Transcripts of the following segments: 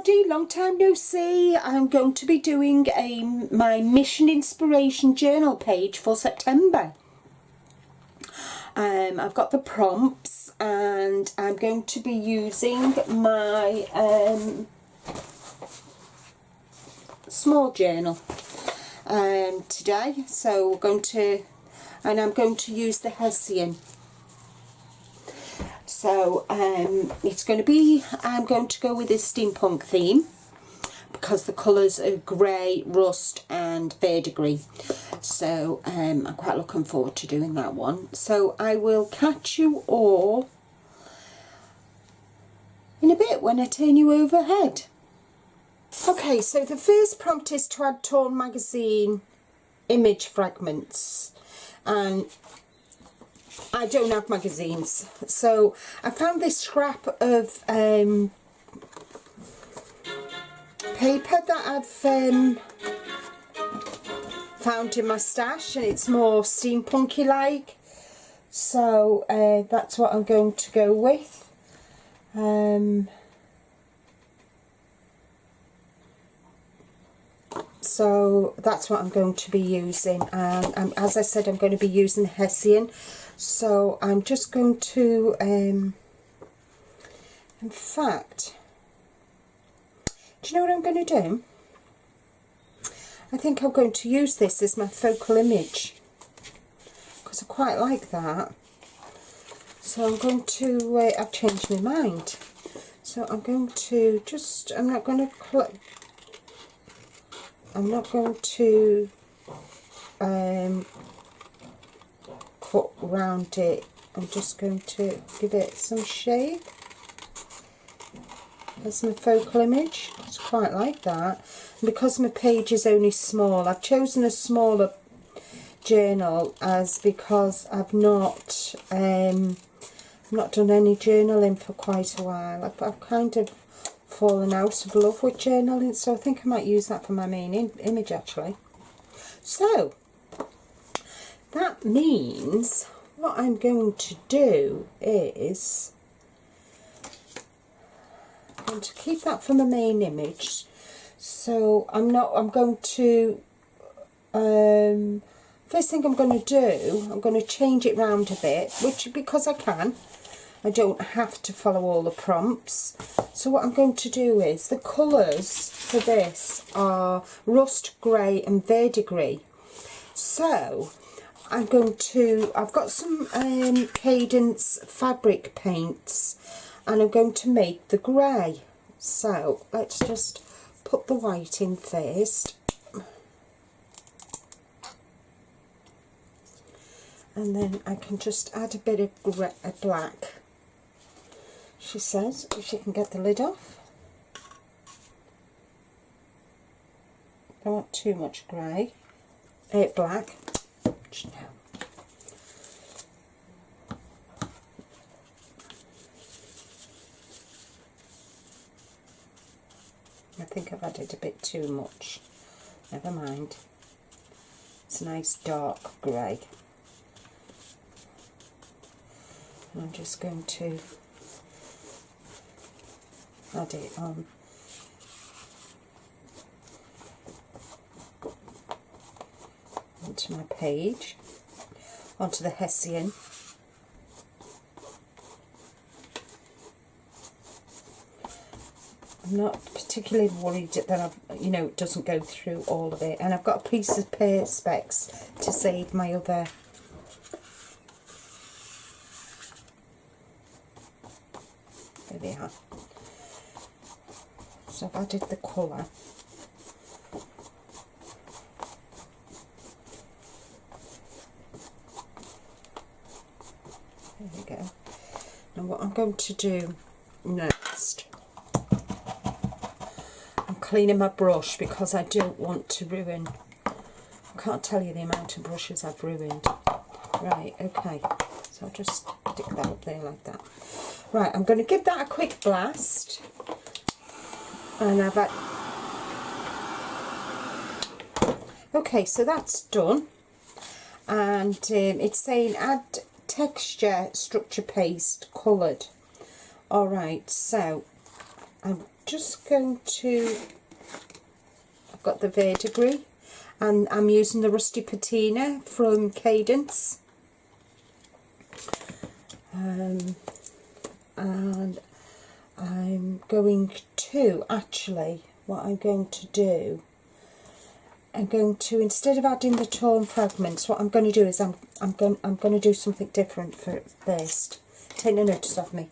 everybody, long time no see. I'm going to be doing my Mission Inspiration journal page for September. I've got the prompts and I'm going to be using my small journal today. So I'm going to use the Hessian. So it's going to be, I'm going to go with this steampunk theme because the colours are grey, rust and verdigris. So I'm quite looking forward to doing that one. So I will catch you all in a bit when I turn you overhead. Okay, so the first prompt is to add torn magazine image fragments, and I don't have magazines, so I found this scrap of paper that I've found in my stash, and it's more steampunky like, so that's what I'm going to go with. So that's what I'm going to be using, and as I said, I'm going to be using Hessian. So I'm just going to, in fact, do you know what I'm going to do? I think I'm going to use this as my focal image because I quite like that. So I'm going to, I've changed my mind. So I'm going to just, I'm not going to cut round it. I'm just going to give it some shape as my focal image. It's quite like that. And because my page is only small, I've chosen a smaller journal because I've not done any journaling for quite a while. I've kind of fallen out of love with journaling, so I think I might use that for my main image actually. So that means what I'm going to do is I'm going to keep that for my main image. So I'm going to first thing I'm going to do, I'm going to change it round a bit, which because I can, I don't have to follow all the prompts. So what I'm going to do is, the colours for this are rust, grey and verdigris. So I've got some Cadence fabric paints, and I'm going to make the grey. So let's just put the white in first. And then I can just add a bit of black. She says, if she can get the lid off. Don't want too much grey. Black. No. I think I've added a bit too much. Never mind. It's a nice dark grey. And I'm just going to add it on. Onto my page, onto the Hessian. I'm not particularly worried that it doesn't go through all of it, and I've got a piece of Perspex to save my other. There we are. So I've added the colour. There we go. Now what I'm going to do next, I'm cleaning my brush because I don't want to ruin, I can't tell you the amount of brushes I've ruined. Right, okay, so I'll just stick that up there like that. Right, I'm going to give that a quick blast, and okay, so that's done, and it's saying add texture structure paste coloured. Alright, so I'm just going to, I've got the verdigris, and I'm using the Rusty Patina from Cadence. And I'm going to, actually, what I'm going to do, I'm going to, instead of adding the torn fragments, what I'm going to do is I'm going to do something different for first. Take no notice of me.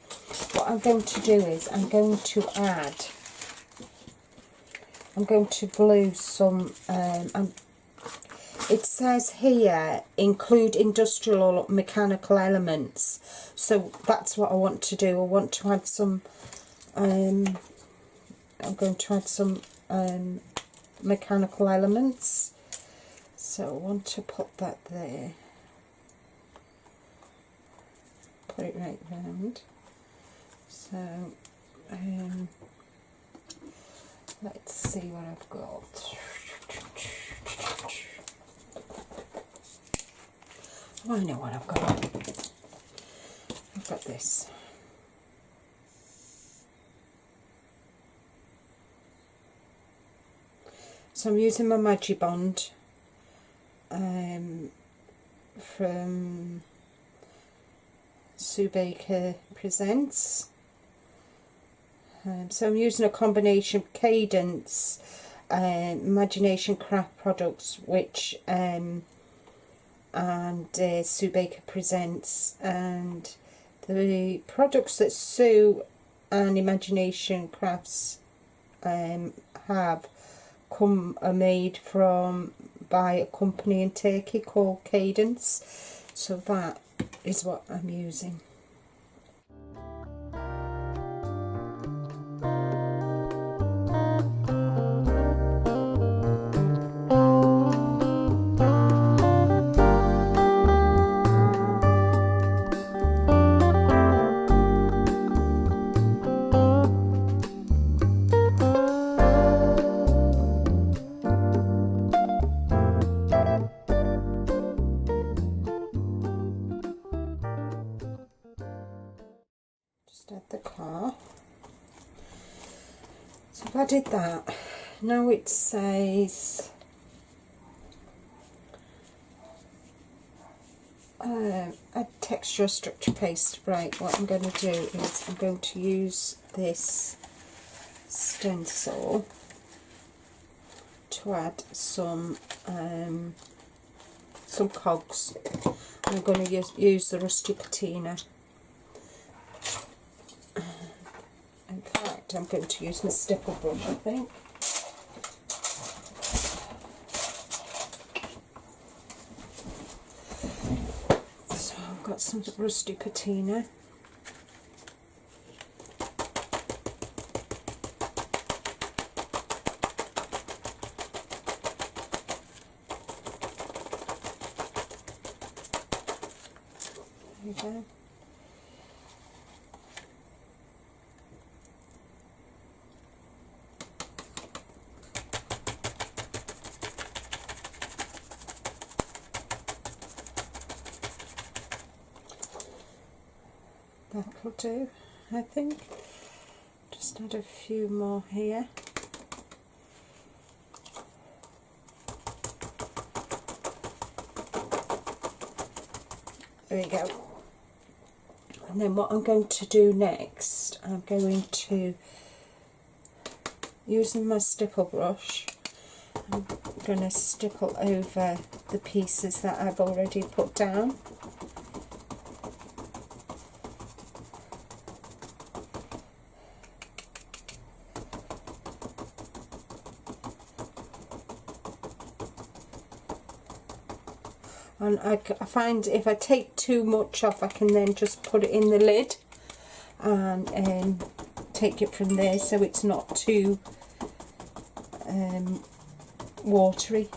What I'm going to do is I'm going to glue some, it says here, include industrial or mechanical elements. So that's what I want to do. I want to add some, I'm going to add some mechanical elements. So I want to put that there. Put it right round. So, let's see what I've got. Oh, I know what I've got. I've got this. So I'm using my Magibond from Sue Baker Presents. So I'm using a combination of Cadence, Imagination Craft products, which and Sue Baker Presents, and the products that Sue and Imagination Crafts are made by a company in Turkey called Cadence. So that is what I'm using. At the car. So if I did that, now it says add texture structure paste. Right, what I'm going to do is I'm going to use this stencil to add some cogs. I'm going to use the Rusty Patina. In fact, I'm going to use my stipple brush, I think. So I've got some Rusty Patina. There we go. That'll do, I think. Just add a few more here. There we go. And then what I'm going to do next, I'm going to, using my stipple brush, I'm going to stipple over the pieces that I've already put down. And I find if I take too much off, I can then just put it in the lid and take it from there, so it's not too watery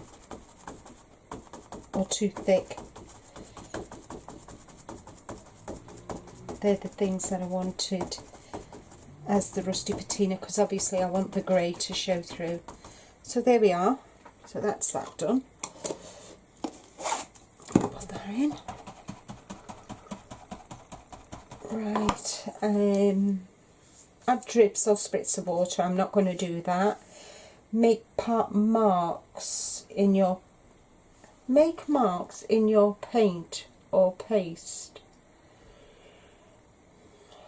or too thick. They're the things that I wanted as the Rusty Patina, because obviously I want the grey to show through. So there we are. So that's that done. In. Right, add drips or spritz of water. I'm not going to do that. Make marks in your paint or paste.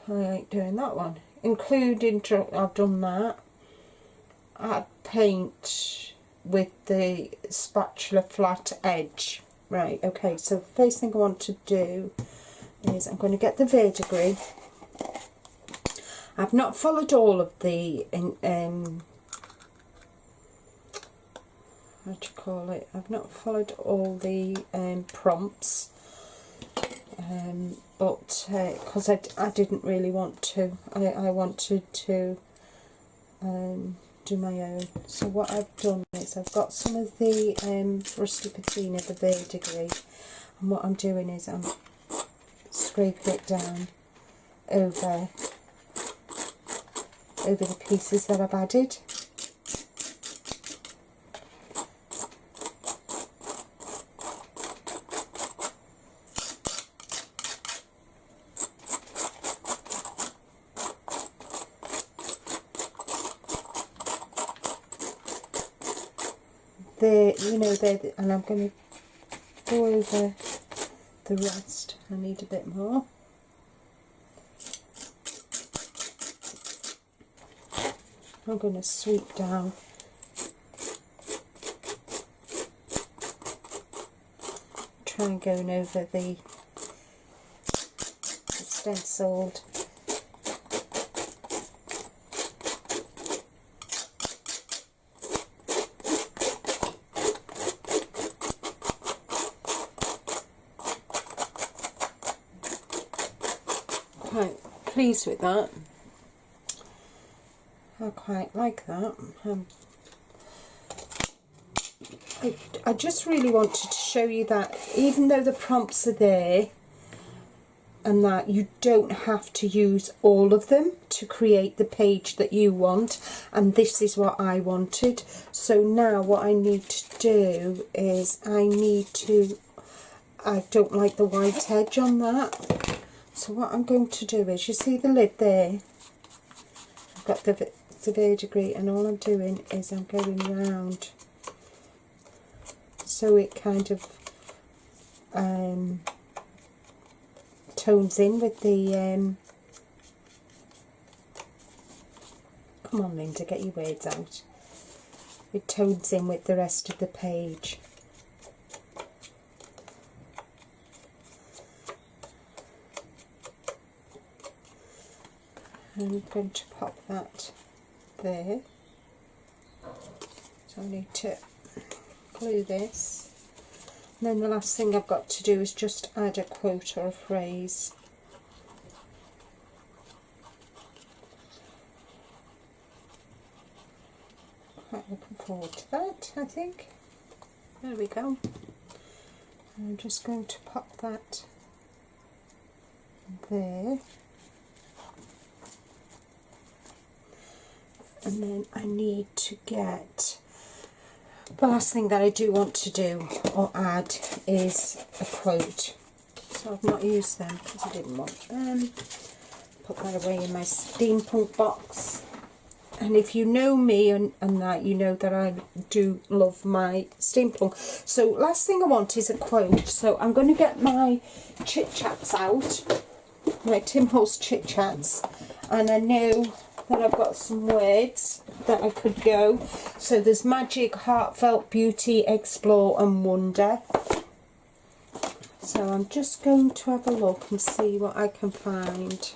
I like doing that one. Including, I've done that. Add paint with the spatula flat edge. Right, okay, so the first thing I want to do is I'm going to get the verdigris. I've not followed all of the what do you call it? I've not followed all the prompts, but because I didn't really want to. I wanted to do my own. So what I've done is I've got some of the Rusty Patina, the verdigris, and what I'm doing is I'm scraping it down over the pieces that I've added. And I'm going to go over the rest. I need a bit more. I'm going to sweep down try and going over the stenciled quite pleased with that. I quite like that. I just really wanted to show you that even though the prompts are there and that, you don't have to use all of them to create the page that you want, and this is what I wanted. So now what I need to do is I don't like the white edge on that, so what I'm going to do is, you see the lid there, I've got the verdigris, and all I'm doing is I'm going round so it kind of tones in with the come on Linda, get your words out. It tones in with the rest of the page. I'm going to pop that there. So I need to glue this. And then the last thing I've got to do is just add a quote or a phrase. Quite looking forward to that, I think. There we go. I'm just going to pop that there. And then I need to get, the last thing that I do want to do or add is a quote. So I've not used them because I didn't want them. Put that away in my steampunk box. And if you know me and that, you know that I do love my steampunk. So last thing I want is a quote. So I'm going to get my Chit Chats out, my Tim Holtz Chit Chats, and I know that I've got some words that I could go. So there's magic, heartfelt, beauty, explore and wonder. So I'm just going to have a look and see what I can find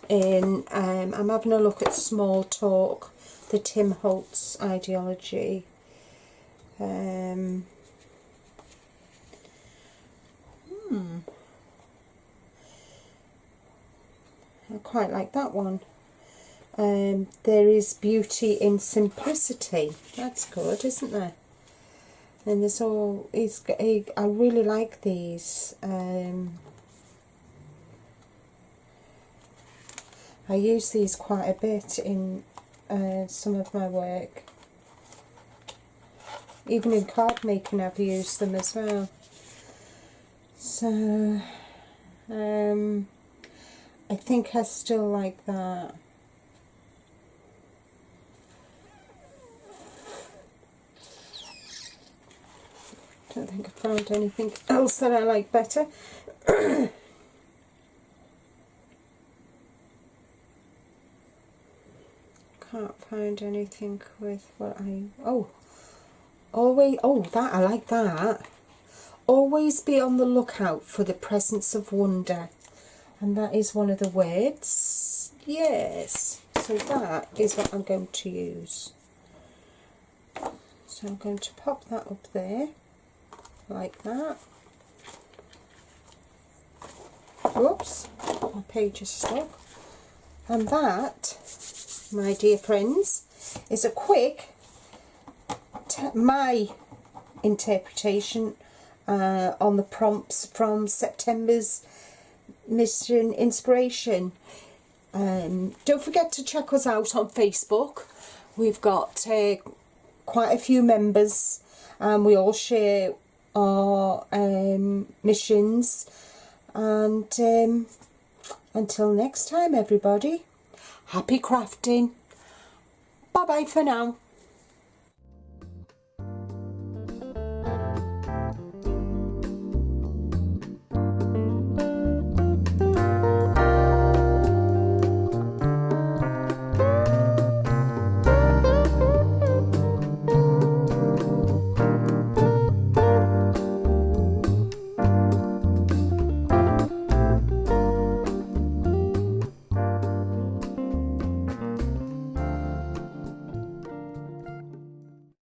in, I'm having a look at Small Talk, the Tim Holtz ideology. I quite like that one. There is beauty in simplicity. That's good, isn't there? And there's all, I really like these. I use these quite a bit in some of my work. Even in card making I've used them as well. So I think I still like that. don't think I found anything else that I like better. Can't find anything with what I... that, I like that. Always be on the lookout for the presence of wonder. And that is one of the words. Yes. So that is what I'm going to use. So I'm going to pop that up there, like that. Whoops, my page is stuck. And that, my dear friends, is a quick, my interpretation on the prompts from September's Mission Inspiration. Don't forget to check us out on Facebook. We've got quite a few members, and we all share our missions. And until next time, everybody, happy crafting. Bye bye for now.